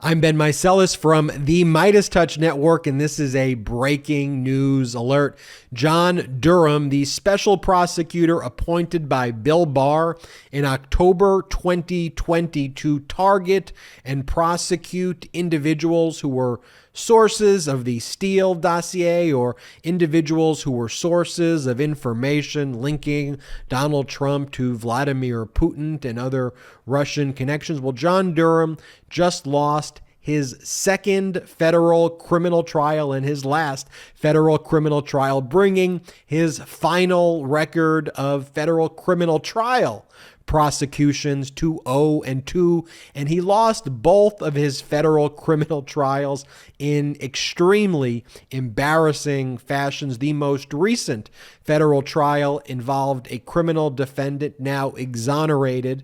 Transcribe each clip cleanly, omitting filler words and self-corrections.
I'm Ben Meiselas from the MeidasTouch Network, and this is a breaking news alert. John Durham, the special prosecutor appointed by Bill Barr in October 2020 to target and prosecute individuals who were sources of the Steele dossier or individuals who were sources of information linking Donald Trump to Vladimir Putin and other Russian connections. Well, John Durham just lost his second federal criminal trial and his last federal criminal trial, bringing his final record of federal criminal trial prosecutions to 0-2, and he lost both of his federal criminal trials in extremely embarrassing fashions. The most recent federal trial involved a criminal defendant, now exonerated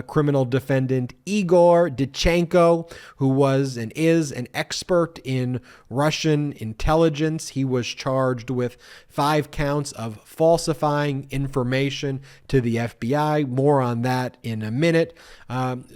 criminal defendant Igor Dichanko, who was and is an expert in Russian intelligence. He was charged with 5 counts of falsifying information to the FBI. More on that in a minute.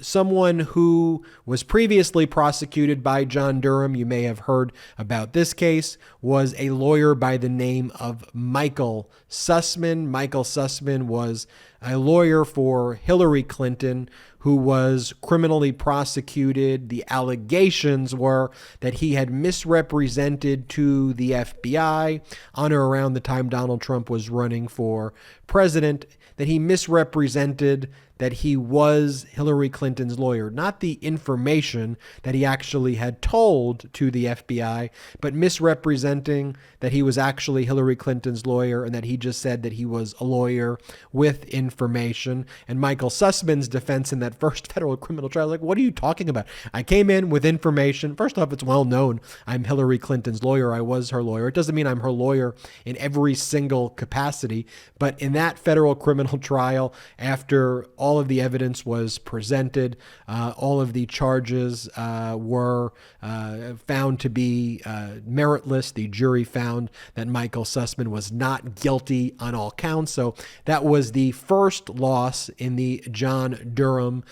Someone who was previously prosecuted by John Durham, you may have heard about this case, was a lawyer by the name of Michael Sussman. Michael Sussman was a lawyer for Hillary Clinton who was criminally prosecuted. The allegations were that he had misrepresented to the FBI on or around the time Donald Trump was running for president, that he misrepresented that he was Hillary Clinton's lawyer, not the information that he actually had told to the FBI, but misrepresenting that he was actually Hillary Clinton's lawyer and that he just said that he was a lawyer with information. And Michael Sussman's defense in that first federal criminal trial, like, what are you talking about? I came in with information. First off, it's well known I'm Hillary Clinton's lawyer. I was her lawyer. It doesn't mean I'm her lawyer in every single capacity, but in that federal criminal trial, after all of the evidence was presented, all of the charges were found to be meritless. The jury found that Michael Sussman was not guilty on all counts. So that was the first loss in the John Durham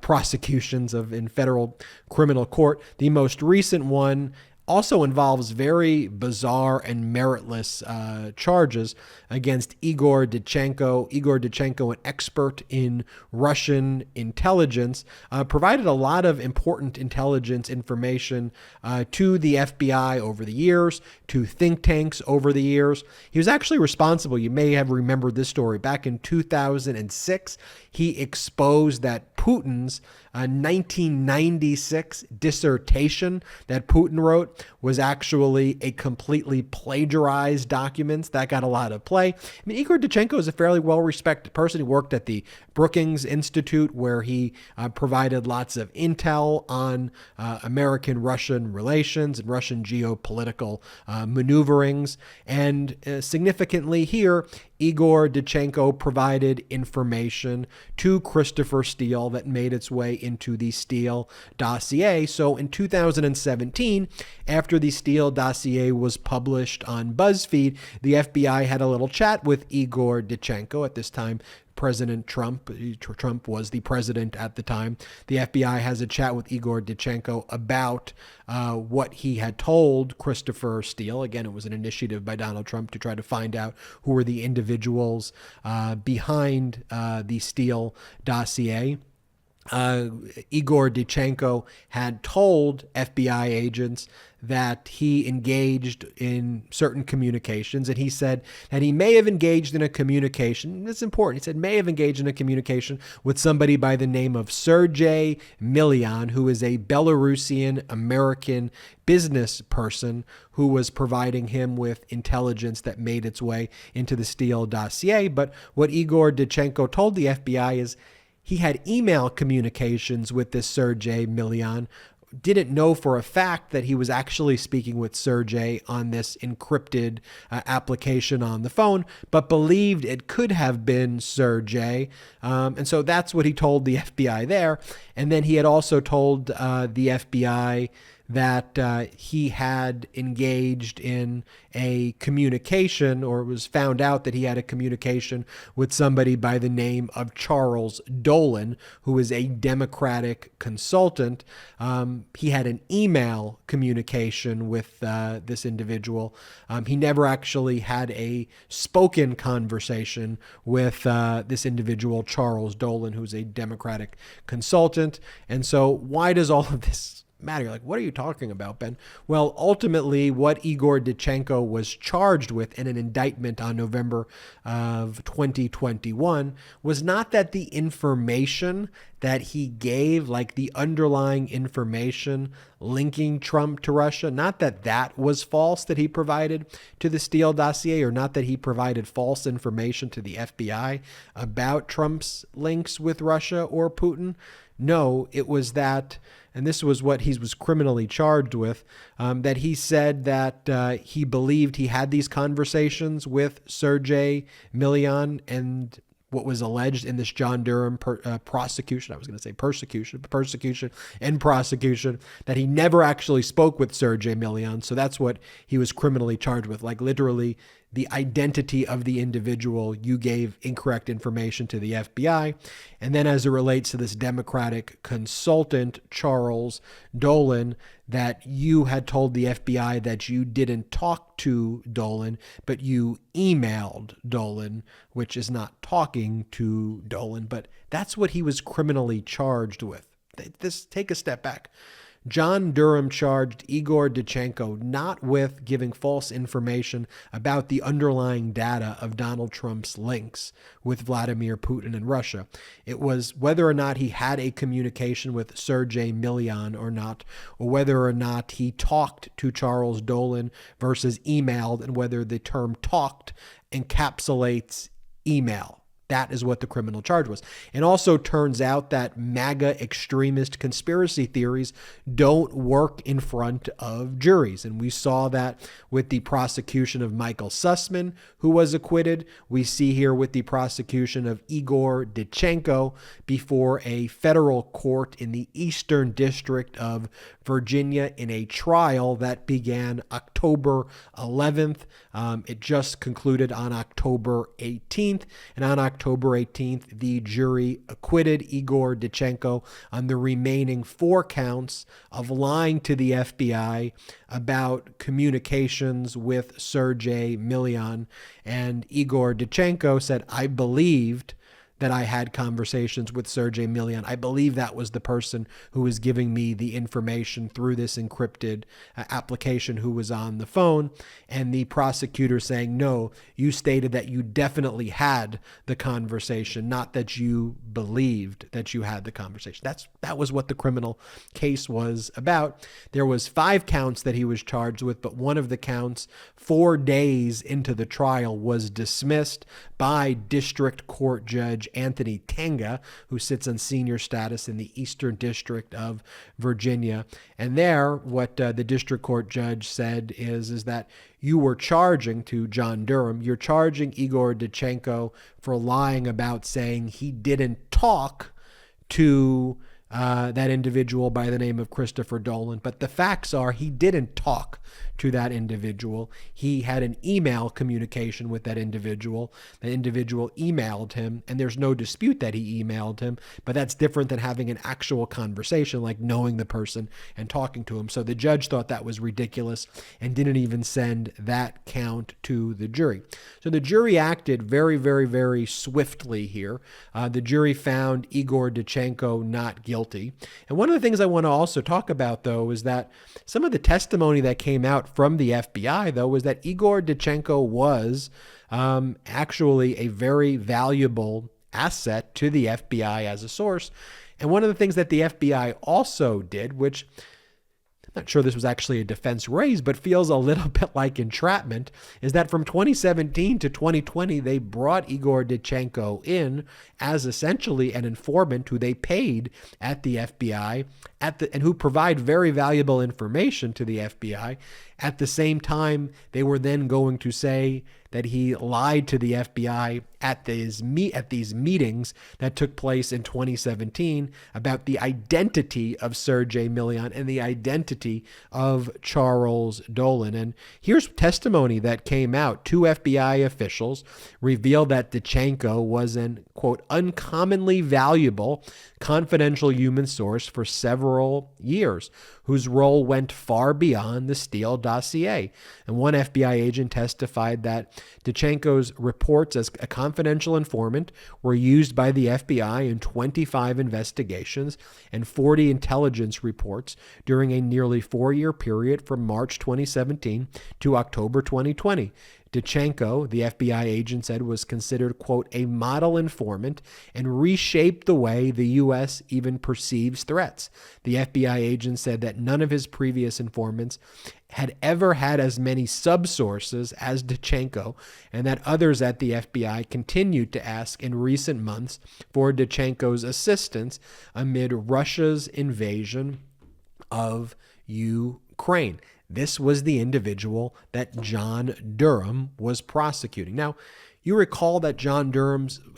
prosecutions in federal criminal court. The most recent one also involves very bizarre and meritless charges against Igor Dichanko. Igor Dichanko, an expert in Russian intelligence, provided a lot of important intelligence information to the FBI over the years, to think tanks over the years. He was actually responsible. You may have remembered this story. Back in 2006, he exposed that Putin's 1996 dissertation that Putin wrote was actually a completely plagiarized document. That got a lot of play. I mean, Igor Dichanko is a fairly well-respected person. He worked at the Brookings Institute, where he provided lots of intel on American-Russian relations and Russian geopolitical maneuverings. And significantly here, Igor Dichanko provided information to Christopher Steele that made its way into the Steele dossier. So in 2017, after the Steele dossier was published on BuzzFeed, the FBI had a little chat with Igor Dichanko. At this time, President Trump was the president at the time. The FBI has a chat with Igor Dichanko about what he had told Christopher Steele. Again, it was an initiative by Donald Trump to try to find out who were the individuals behind the Steele dossier. Igor Dichanko had told FBI agents that he engaged in certain communications, and he said that he may have engaged in a communication. That's important. He said may have engaged in a communication with somebody by the name of Sergei Milyan, who is a Belarusian American business person who was providing him with intelligence that made its way into the Steele dossier. But what Igor Dichanko told the FBI is he had email communications with this Sergei Milyan, didn't know for a fact that he was actually speaking with Sergei on this encrypted application on the phone, but believed it could have been Sergei. And so that's what he told the FBI there. And then he had also told the FBI that he had engaged in a communication, or it was found out that he had a communication with somebody by the name of Charles Dolan, who is a Democratic consultant. He had an email communication with this individual. He never actually had a spoken conversation with this individual, Charles Dolan, who's a Democratic consultant. And so why does all of this matter? You're like, what are you talking about, Ben? Well, ultimately, what Igor Dichanko was charged with in an indictment on November of 2021 was not that the information that he gave, like the underlying information linking Trump to Russia, not that that was false that he provided to the Steele dossier, or not that he provided false information to the FBI about Trump's links with Russia or Putin. No, it was that, and this was what he was criminally charged with, that he said that he believed he had these conversations with Sergei Milian and what was alleged in this John Durham prosecution. I was going to say persecution and prosecution, that he never actually spoke with Sergei Milian. So that's what he was criminally charged with. Like literally the identity of the individual. You gave incorrect information to the FBI. And then as it relates to this Democratic consultant, Charles Dolan, that you had told the FBI that you didn't talk to Dolan, but you emailed Dolan, which is not talking to Dolan, but that's what he was criminally charged with. Take a step back. John Durham charged Igor Dichanko not with giving false information about the underlying data of Donald Trump's links with Vladimir Putin and Russia. It was whether or not he had a communication with Sergei Milian or not, or whether or not he talked to Charles Dolan versus emailed, and whether the term talked encapsulates email. That is what the criminal charge was. It also turns out that MAGA extremist conspiracy theories don't work in front of juries. And we saw that with the prosecution of Michael Sussman, who was acquitted. We see here with the prosecution of Igor Dichanko before a federal court in the Eastern District of Virginia in a trial that began October 11th. It just concluded on October 18th. And on October 18th, the jury acquitted Igor Dichanko on the remaining 4 counts of lying to the FBI about communications with Sergei Milian. And Igor Dichanko said, I believed that I had conversations with Sergei Milian. I believe that was the person who was giving me the information through this encrypted application who was on the phone. And the prosecutor saying, no, you stated that you definitely had the conversation, not that you believed that you had the conversation. That was what the criminal case was about. There was 5 counts that he was charged with, but one of the counts 4 days into the trial was dismissed by District Court Judge Anthony Tenga, who sits on senior status in the Eastern District of Virginia. And there, what the district court judge said is that you were charging to John Durham, you're charging Igor Dichanko for lying about saying he didn't talk to that individual by the name of Christopher Dolan. But the facts are he didn't talk to that individual. He had an email communication with that individual. The individual emailed him, and there's no dispute that he emailed him, but that's different than having an actual conversation, like knowing the person and talking to him. So the judge thought that was ridiculous and didn't even send that count to the jury. So the jury acted very, very, very swiftly here. The jury found Igor Dichanko not guilty. And one of the things I want to also talk about, though, is that some of the testimony that came out from the FBI, though, was that Igor Dichanko was actually a very valuable asset to the FBI as a source. And one of the things that the FBI also did, which I'm not sure this was actually a defense raised, but feels a little bit like entrapment, is that from 2017 to 2020, they brought Igor Dichanko in as essentially an informant who they paid at the FBI and who provide very valuable information to the FBI. At the same time, they were then going to say that he lied to the FBI at these meetings that took place in 2017 about the identity of Sergei Milian and the identity of Charles Dolan. And here's testimony that came out. Two FBI officials revealed that Danchenko was an, quote, uncommonly valuable confidential human source for several years, whose role went far beyond the Steele dossier. And one FBI agent testified that Danchenko's reports as a confidential informant were used by the FBI in 25 investigations and 40 intelligence reports during a nearly 4-year period from March 2017 to October 2020. Danchenko, the FBI agent said, was considered, quote, a model informant and reshaped the way the U.S. even perceives threats. The FBI agent said that none of his previous informants had ever had as many subsources as Danchenko, and that others at the FBI continued to ask in recent months for Danchenko's assistance amid Russia's invasion of Ukraine. This was the individual that John Durham was prosecuting. Now, you recall that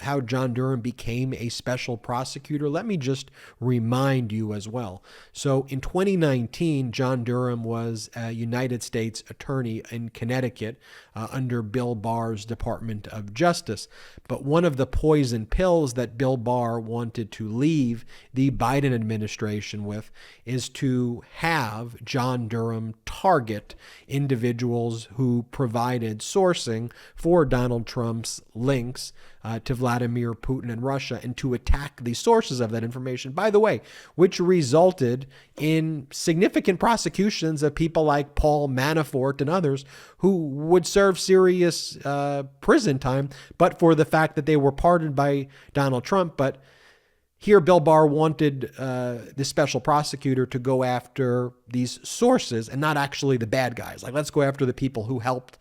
how John Durham became a special prosecutor. Let me just remind you as well. So in 2019, John Durham was a United States attorney in Connecticut under Bill Barr's Department of Justice. But one of the poison pills that Bill Barr wanted to leave the Biden administration with is to have John Durham target individuals who provided sourcing for Donald Trump's links to Vladimir Putin and Russia, and to attack the sources of that information, by the way, which resulted in significant prosecutions of people like Paul Manafort and others who would serve serious prison time, but for the fact that they were pardoned by Donald Trump. But here, Bill Barr wanted the special prosecutor to go after these sources and not actually the bad guys. Like, let's go after the people who helped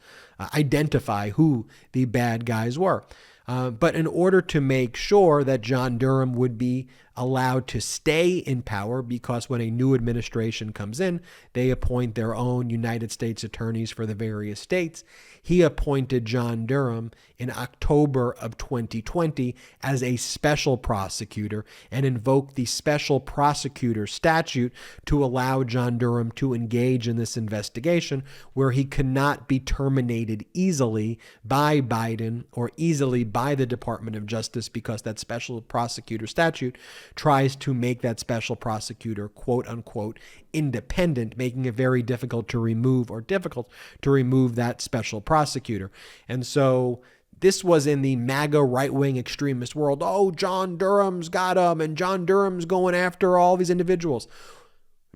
identify who the bad guys were. But in order to make sure that John Durham would be allowed to stay in power, because when a new administration comes in, they appoint their own United States attorneys for the various states, he appointed John Durham in October of 2020 as a special prosecutor and invoked the special prosecutor statute to allow John Durham to engage in this investigation, where he could not be terminated easily by Biden or easily by the Department of Justice, because that special prosecutor statute tries to make that special prosecutor, quote unquote, independent, making it very difficult to remove that special prosecutor. And so this was in the MAGA right-wing extremist world. Oh, John Durham's got him, and John Durham's going after all these individuals.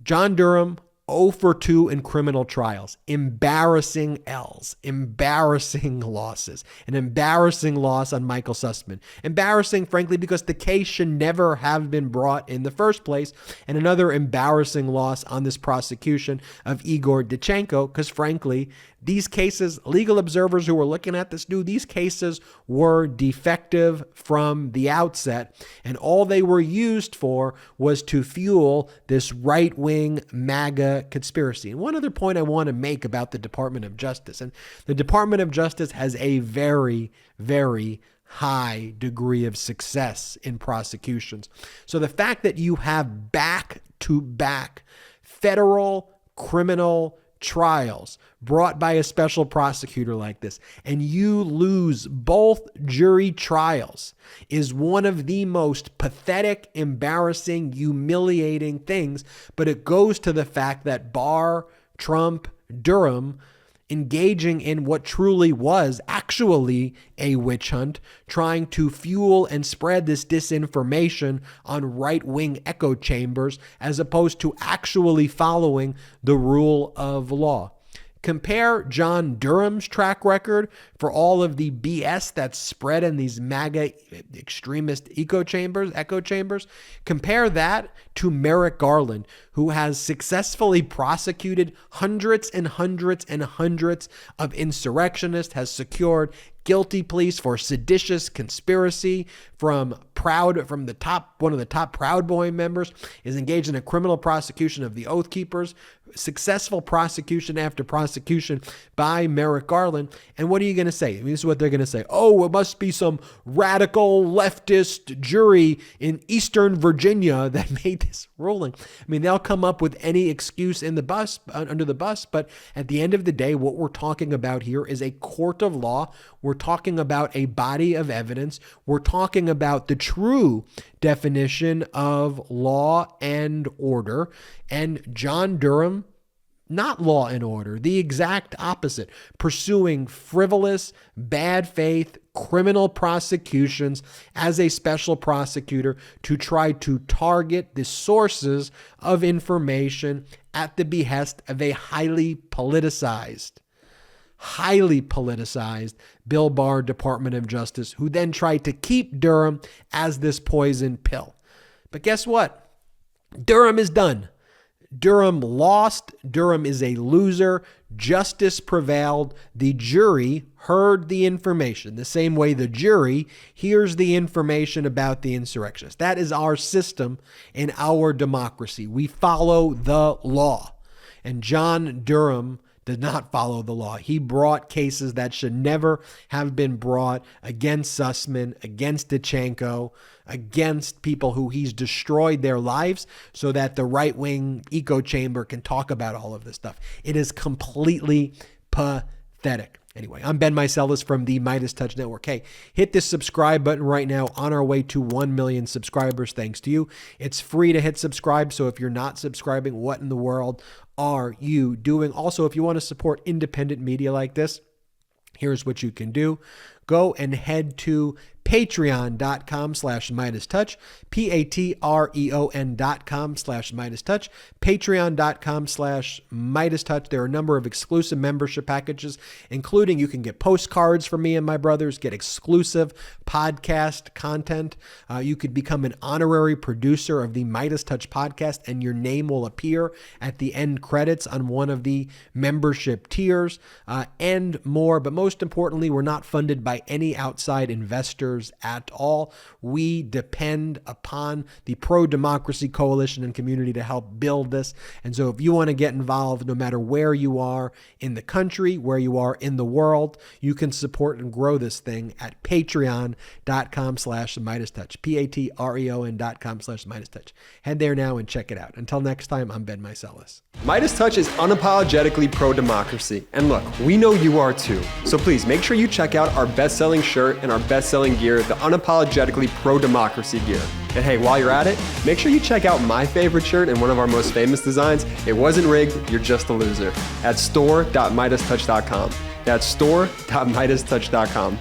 John Durham, 0 for 2 in criminal trials, embarrassing L's, embarrassing losses, an embarrassing loss on Michael Sussman. Embarrassing, frankly, because the case should never have been brought in the first place, and another embarrassing loss on this prosecution of Igor Dichanko, because frankly, these cases, legal observers who were looking at this knew these cases were defective from the outset, and all they were used for was to fuel this right-wing MAGA conspiracy. And one other point I want to make about the Department of Justice, and the Department of Justice has a very, very high degree of success in prosecutions. So the fact that you have back-to-back federal criminal trials brought by a special prosecutor like this, and you lose both jury trials, is one of the most pathetic, embarrassing, humiliating things. But it goes to the fact that Barr, Trump, Durham, engaging in what truly was actually a witch hunt, trying to fuel and spread this disinformation on right-wing echo chambers, as opposed to actually following the rule of law. Compare John Durham's track record for all of the BS that's spread in these MAGA extremist echo chambers. Compare that to Merrick Garland, who has successfully prosecuted hundreds and hundreds and hundreds of insurrectionists, has secured guilty pleas for seditious conspiracy from one of the top Proud Boy members, is engaged in a criminal prosecution of the Oath Keepers, successful prosecution after prosecution by Merrick Garland. And what are you going to say? I mean, this is what they're going to say. Oh, it must be some radical leftist jury in Eastern Virginia that made this ruling. I mean, they'll come up with any excuse under the bus, but at the end of the day, what we're talking about here is a court of law. We're talking about a body of evidence. We're talking about the true definition of law and order. And John Durham, not law and order, the exact opposite, pursuing frivolous, bad faith, criminal prosecutions as a special prosecutor to try to target the sources of information at the behest of a highly politicized Bill Barr Department of Justice, who then tried to keep Durham as this poison pill. But guess what? Durham is done. Durham lost. Durham is a loser. Justice prevailed. The jury heard the information the same way the jury hears the information about the insurrectionists. That is our system in our democracy. We follow the law. And John Durham did not follow the law. He brought cases that should never have been brought against Sussman, against Danchenko, against people who he's destroyed their lives so that the right-wing echo chamber can talk about all of this stuff. It is completely pathetic. Anyway, I'm Ben Meiselas from the MeidasTouch Network. Hey, hit this subscribe button right now, on our way to 1 million subscribers, thanks to you. It's free to hit subscribe, so if you're not subscribing, what in the world are you doing? Also, if you want to support independent media like this, here's what you can do. Go and head to patreon.com/MeidasTouch, patreon.com/MeidasTouch, patreon.com/MeidasTouch. There are a number of exclusive membership packages, including you can get postcards from me and my brothers, get exclusive podcast content. You could become an honorary producer of the MeidasTouch podcast, and your name will appear at the end credits on one of the membership tiers, and more. But most importantly, we're not funded by any outside investors at all. We depend upon the pro-democracy coalition and community to help build this. And so if you want to get involved, no matter where you are in the country, where you are in the world, you can support and grow this thing at patreon.com/MeidasTouch, patreon.com/MeidasTouch. Head there now and check it out. Until next time, I'm Ben Meiselas. MeidasTouch is unapologetically pro-democracy. And look, we know you are too. So please make sure you check out our best-selling shirt and our best-selling gear, the unapologetically pro-democracy gear. And hey, while you're at it, make sure you check out my favorite shirt and one of our most famous designs, It Wasn't Rigged, You're Just a Loser, at store.MeidasTouch.com. That's store.MeidasTouch.com.